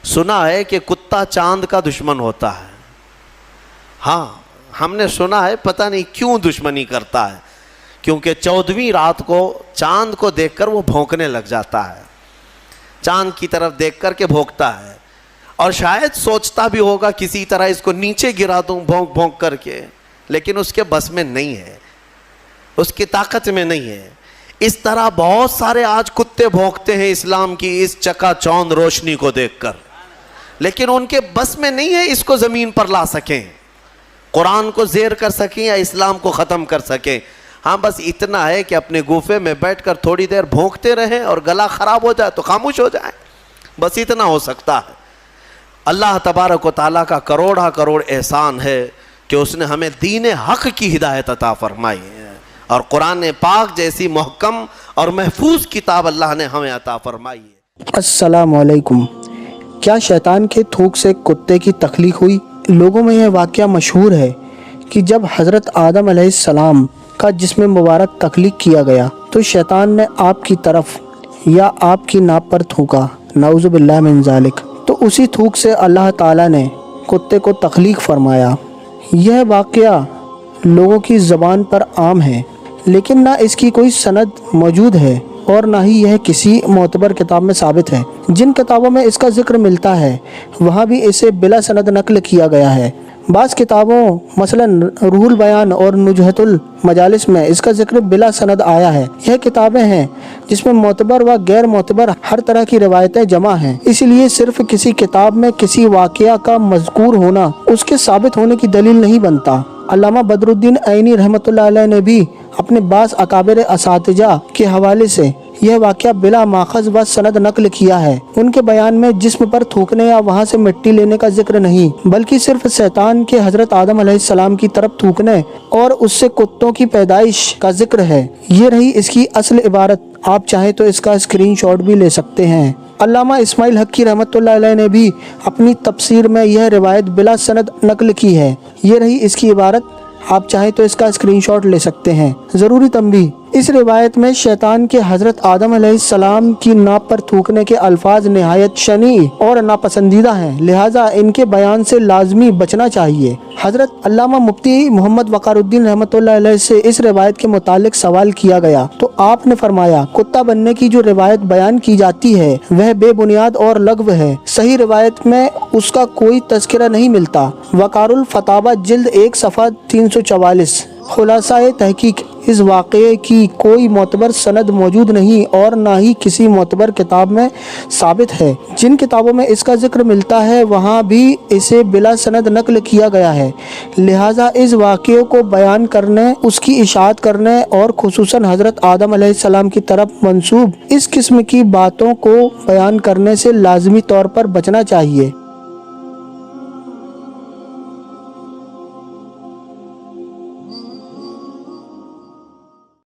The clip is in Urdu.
سنا ہے کہ کتا چاند کا دشمن ہوتا ہے. ہاں ہم نے سنا ہے, پتہ نہیں کیوں دشمنی کرتا ہے, کیونکہ 14ویں رات کو چاند کو دیکھ کر وہ بھونکنے لگ جاتا ہے, چاند کی طرف دیکھ کر کے بھونکتا ہے, اور شاید سوچتا بھی ہوگا کسی طرح اس کو نیچے گرا دوں بھونک بھونک کر کے, لیکن اس کے بس میں نہیں ہے, اس کی طاقت میں نہیں ہے. اس طرح بہت سارے آج کتے بھونکتے ہیں اسلام کی اس چکا چوند روشنی کو دیکھ کر, لیکن ان کے بس میں نہیں ہے اس کو زمین پر لا سکیں, قرآن کو زیر کر سکیں یا اسلام کو ختم کر سکیں. ہاں بس اتنا ہے کہ اپنے گوفے میں بیٹھ کر تھوڑی دیر بھونکتے رہیں, اور گلا خراب ہو جائے تو خاموش ہو جائیں, بس اتنا ہو سکتا ہے. اللہ تبارک و تعالیٰ کا کروڑا کروڑ احسان ہے کہ اس نے ہمیں دین حق کی ہدایت عطا فرمائی ہے, اور قرآن پاک جیسی محکم اور محفوظ کتاب اللہ نے ہمیں عطا فرمائی ہے. السلام علیکم. کیا شیطان کے تھوک سے کتے کی تخلیق ہوئی؟ لوگوں میں یہ واقعہ مشہور ہے کہ جب حضرت آدم علیہ السلام کا جسم مبارک تخلیق کیا گیا تو شیطان نے آپ کی طرف یا آپ کی ناپ پر تھوکا, نعوذ باللہ من ذالک. تو اسی تھوک سے اللہ تعالیٰ نے کتے کو تخلیق فرمایا. یہ واقعہ لوگوں کی زبان پر عام ہے, لیکن نہ اس کی کوئی سند موجود ہے اور نہ ہی یہ کسی معتبر کتاب میں ثابت ہے. جن کتابوں میں اس کا ذکر ملتا ہے وہاں بھی اسے بلا سند نقل کیا گیا ہے. بعض کتابوں مثلا روح البیان اور نجہت المجالس میں اس کا ذکر بلا سند آیا ہے. یہ کتابیں ہیں جس میں معتبر و غیر معتبر ہر طرح کی روایتیں جمع ہیں, اس لیے صرف کسی کتاب میں کسی واقعہ کا مذکور ہونا اس کے ثابت ہونے کی دلیل نہیں بنتا. علامہ بدر الدین عینی رحمۃ اللہ علیہ نے بھی اپنے بعض اکابر اساتذہ کے حوالے سے یہ واقعہ بلا ماخذ و سند نقل کیا ہے. ان کے بیان میں جسم پر تھوکنے یا وہاں سے مٹی لینے کا ذکر نہیں, بلکہ صرف شیطان کے حضرت آدم علیہ السلام کی طرف تھوکنے اور اس سے کتوں کی پیدائش کا ذکر ہے. یہ رہی اس کی اصل عبارت. آپ چاہیں تو اس کا اسکرین شاٹ بھی لے سکتے ہیں. علامہ اسماعیل حقی رحمۃ اللہ علیہ نے بھی اپنی تفسیر میں یہ روایت بلا سند نقل کی ہے. یہ رہی اس کی عبارت. آپ چاہیں تو اس کا اسکرین شاٹ لے سکتے ہیں. ضروری تنبیہ: اس روایت میں شیطان کے حضرت آدم علیہ السلام کی ناپ پر تھوکنے کے الفاظ نہایت شنیع اور ناپسندیدہ ہیں, لہٰذا ان کے بیان سے لازمی بچنا چاہیے. حضرت علامہ مفتی محمد وقار الدین رحمۃ اللہ علیہ سے اس روایت کے متعلق سوال کیا گیا تو آپ نے فرمایا, کتا بننے کی جو روایت بیان کی جاتی ہے وہ بے بنیاد اور لغو ہے. صحیح روایت میں اس کا کوئی تذکرہ نہیں ملتا. وقار الفتاوی جلد 1 صفحہ 344. خلاصہ تحقیق: اس واقعے کی کوئی معتبر سند موجود نہیں اور نہ ہی کسی معتبر کتاب میں ثابت ہے. جن کتابوں میں اس کا ذکر ملتا ہے وہاں بھی اسے بلا سند نقل کیا گیا ہے, لہٰذا اس واقعے کو بیان کرنے, اس کی اشاعت کرنے اور خصوصاً حضرت آدم علیہ السلام کی طرف منسوب اس قسم کی باتوں کو بیان کرنے سے لازمی طور پر بچنا چاہیے.